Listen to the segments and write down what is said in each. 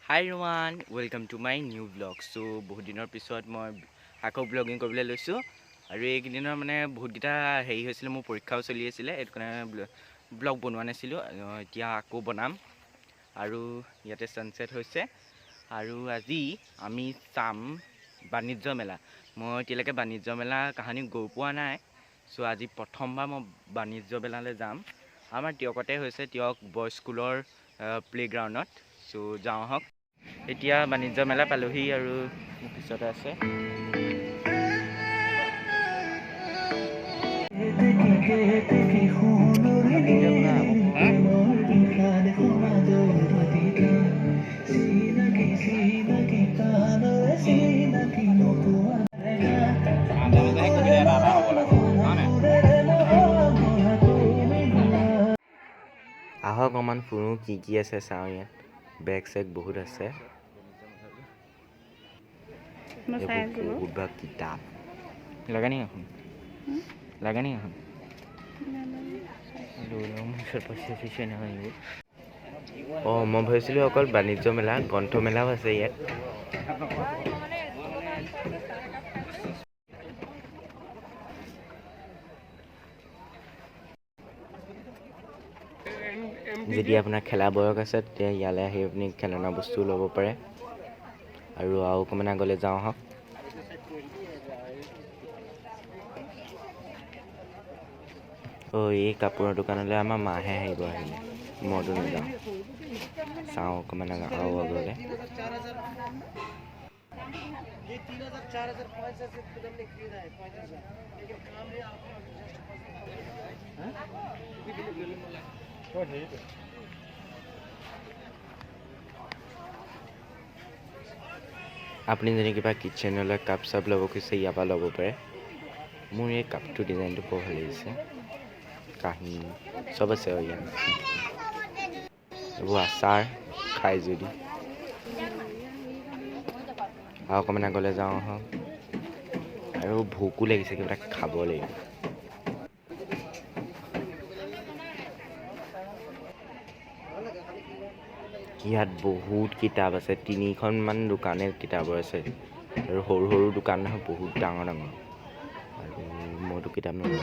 Hi everyone, welcome to my new vlog. So বহুত দিনৰ পিছত মই আকৌ ব্লগিং কৰিবলৈ লৈছোঁ আৰু এইকেইদিনৰ মানে বহুতকেইটা হেৰি হৈছিলে, মোৰ পৰীক্ষাও চলি আছিলে, এইটো কাৰণে ব্লগ বনোৱা নাছিলোঁ। এতিয়া আকৌ বনাম আৰু ইয়াতে ছানছেট হৈছে আৰু আজি আমি চাম বাণিজ্য মেলা। মই এতিয়ালৈকে বাণিজ্য মেলা কাহিনী গৈ পোৱা নাই। চ' আজি প্ৰথমবাৰ মই বাণিজ্য মেলালৈ যাম। আমাৰ টিয়কতে হৈছে, টিয়ক বয়জ স্কুলৰ প্লেগ্ৰাউণ্ডত। চ' যাওঁ আহক। এতিয়া বাণিজ্য মেলা পালোহি আৰু মোৰ পিছতে আছে আহক অকণমান ফুৰোঁ, কি আছে চাওঁ। ইয়াত বেগ চেগ বহুত আছে, বহুত ভাগ কিতাপ লাগে নি এখন অঁ, মই ভাবিছিলোঁ অকল বাণিজ্য মেলা, গ্ৰন্থমেলাও আছে ইয়াত। যদি আপোনাৰ খেলা বয়স আছে তেতিয়া ইয়ালৈ আহি আপুনি খেলনা বস্তু ল'ব পাৰে। আৰু অকণমান আগলৈ যাওঁ আহক। অঁ, এই কাপোৰৰ দোকানলৈ আমাৰ মাহে আহিলে, মইতো নাযাওঁ। চাওঁ অকণমান আৰু আগলৈ। আপুনি যদি কিবা কিটচেনলৈ কাপ চাপ ল'ব খুজিছে, ইয়াৰ পৰা ল'ব পাৰে। মোৰ এই কাপটোৰ ডিজাইনটো বৰ ভাল লাগিছে, কাঁহী চব আছে আৰু ইয়াত। এইবোৰ আচাৰ খাই যদি। আৰু অকণমান আগলৈ যাওঁ আহক। আৰু ভোকো লাগিছে, কিবা এটা খাব লাগিব। ইয়াত বহুত কিতাপ আছে, 3খনমান দোকানে কিতাপৰ আছে আৰু সৰু সৰু দোকান নহয়, বহুত ডাঙৰ ডাঙৰ। আৰু মইতো কিতাপ নলওঁ।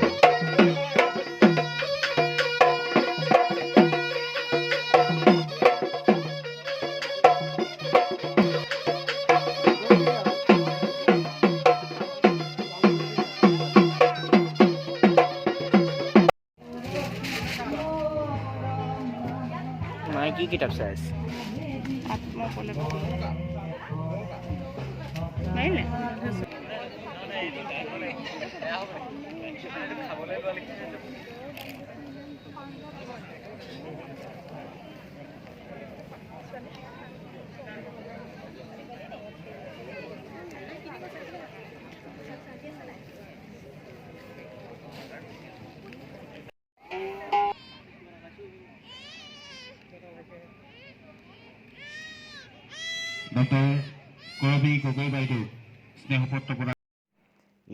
মায়ে কি কিতাপ চাই আছে?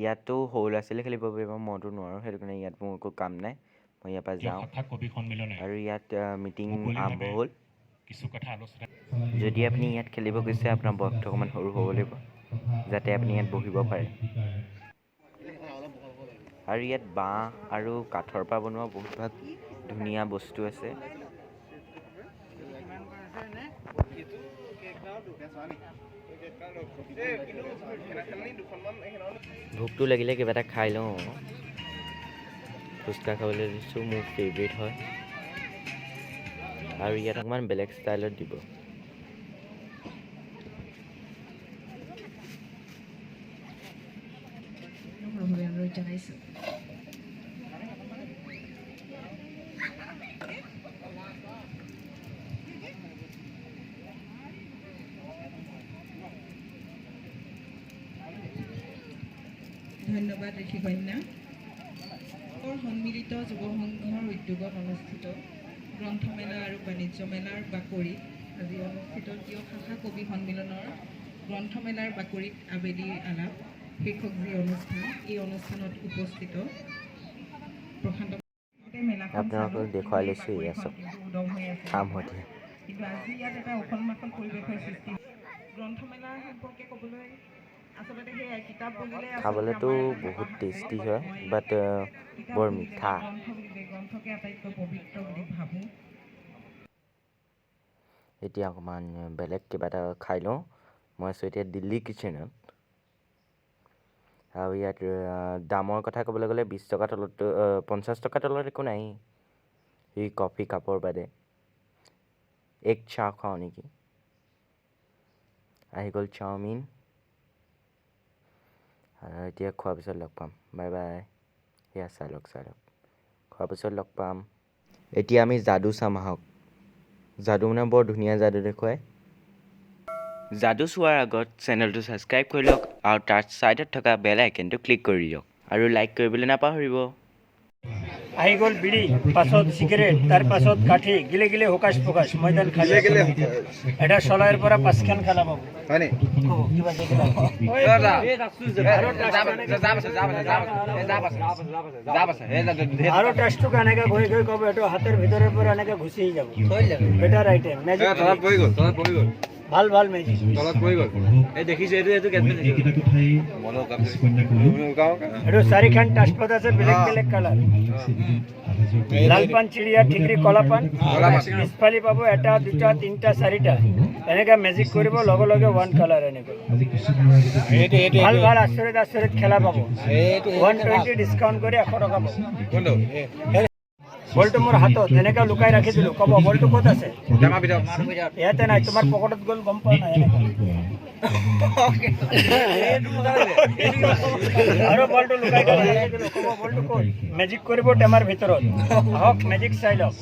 ইয়াতো সৰু ল'ৰা ছোৱালী খেলিব পাৰিব, মইতো নোৱাৰোঁ, সেইটো কাৰণে ইয়াত মোৰ একো কাম নাই। মই ইয়াৰ পৰা যাওঁ। আৰু ইয়াত মিটিং আৰম্ভ হ'ল। যদি আপুনি ইয়াত খেলিব গৈছে, আপোনাৰ বয়সটো অকণমান সৰু হ'ব লাগিব, যাতে আপুনি ইয়াত বহিব পাৰে। আৰু ইয়াত বাঁহ আৰু কাঠৰ পৰা বনোৱা বহুত ভাগ ধুনীয়া বস্তু আছে। ভোকটো লাগিলে কিবা এটা খাই লওঁ। ফুচকা খাবলৈ দিছোঁ, মোৰ ফেভৰেট হয়। আৰু ইয়াত অকণমান বেলেগ ষ্টাইলত দিব। জনাইছোঁ। ধন্যবাদ ঋষিকন্যা। সন্মিলিত যুৱ সংঘৰ উদ্যোগত অনুষ্ঠিত গ্ৰন্থমেলা আৰু বাণিজ্য মেলাৰ বাকৰিত আজি অনুষ্ঠিত দ্বিতীয় ভাষা কবি সন্মিলনৰ গ্ৰন্থমেলাৰ বাকৰিত আবেলিৰ আলাপ শীৰ্ষক যি অনুষ্ঠান, এই অনুষ্ঠানত উপস্থিত প্ৰশান্ত আপোনালোকক দেখুৱাই লৈছোঁ, এয়া চব খামহঁতে। কিন্তু আজি ইয়াত এটা উখল মাখল পৰিৱেশৰ সৃষ্টি গ্ৰন্থমেলাৰ সম্পৰ্কে ক'বলৈ আচলতে সেই কিতাপ বুলিলে খাবলেতো বহুত টেষ্টি হয় বাট বৰ মিঠা গ্ৰন্থকে আটাইতকৈ পবিত্ৰ বুলি ভাবোঁ এতিয়া অকণমান বেলেগ কিবা এটা খাই লওঁ মই আছোঁ এতিয়া দিল্লী কিটচেনত আৰু ইয়াত দামৰ কথা ক'বলৈ গ'লে 20 টকাৰ তলত 50 টকাৰ তলত একো নাই এই কফি কাপৰ বাদে এক চাহ খাওঁ নেকি আহি গ'ল চাওমিন এতিয়া খোৱাৰ পিছত লগ পাম বাই বাই সেয়া চাই লওক খোৱাৰ পিছত লগ পাম এতিয়া আমি যাদু চাম আহক যাদু মানে বৰ ধুনীয়া যাদু দেখুৱায় যাদু চোৱাৰ আগত চেনেলটো ছাবস্ক্ৰাইব কৰি লওক আৰু তাৰ ছাইডত থকা বেল আইকনটো ক্লিক কৰি দিয়ক আৰু লাইক কৰিবলৈ নাপাহৰিব আহি গ'ল বিড়ি পাছত সিগাৰেট তাৰ পাছত কাঠি গিলে গিলে হোকাচ পোকাচ ময়দান খালি এটা চলাইৰ পৰা 5খান খানা পাব হয়নি কিবা দেখিলা আৰু টেষ্টটো কেনেকৈ গৈ গৈ ক'ব এইটো হাতৰ ভিতৰৰ পৰা এনেকৈ ঘুচি যাব বেটাৰ আইটেম মেজিক তলত পৰি গ'ল ভাল ভাল মেজিক তলত পৰি গ'ল এই দেখিছো এইটো কেনেকৈ এইটো 4খান টাচপত আছে বেলেগ বেলেগ কালাৰ লালপান চিড়িয়া ঠিকৰি কলাপান পিছফালি পাব এটা দুটা তিনিটা চাৰিটা এনেকৈ মেজিক কৰিব লগে লগে 1 কালাৰ এনেকৈ ভাল ভাল আচৰিত খেলা পাব 120 ডিছকাউণ্ট কৰি 100 টকা পাব বলটো মোৰ হাতত এনেকৈ লুকাই ৰাখি দিলোঁ ক'ব বলটো ক'ত আছে ইয়াতে নাই তোমাৰ পকেটত গ'ল গম পোৱা নাই আৰু বলটো লুকাই ৰাখি দিলোঁ ক'ব বলটো ক'ত মেজিক কৰিব টেমাৰ ভিতৰত আহক মেজিক চাই লওক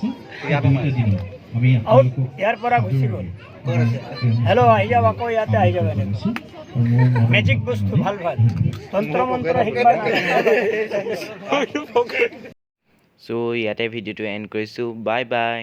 আউট ইয়াৰ পৰা গুচি গ'ল হেল্ল' আহি যাওক আকৌ ইয়াতে আহি যাব মেজিক বস্তু ভাল তন্ত্ৰ মন্ত্ৰ শিকিব চ' ইয়াতে ভিডিঅ'টো এণ্ড কৰিছোঁ বাই বাই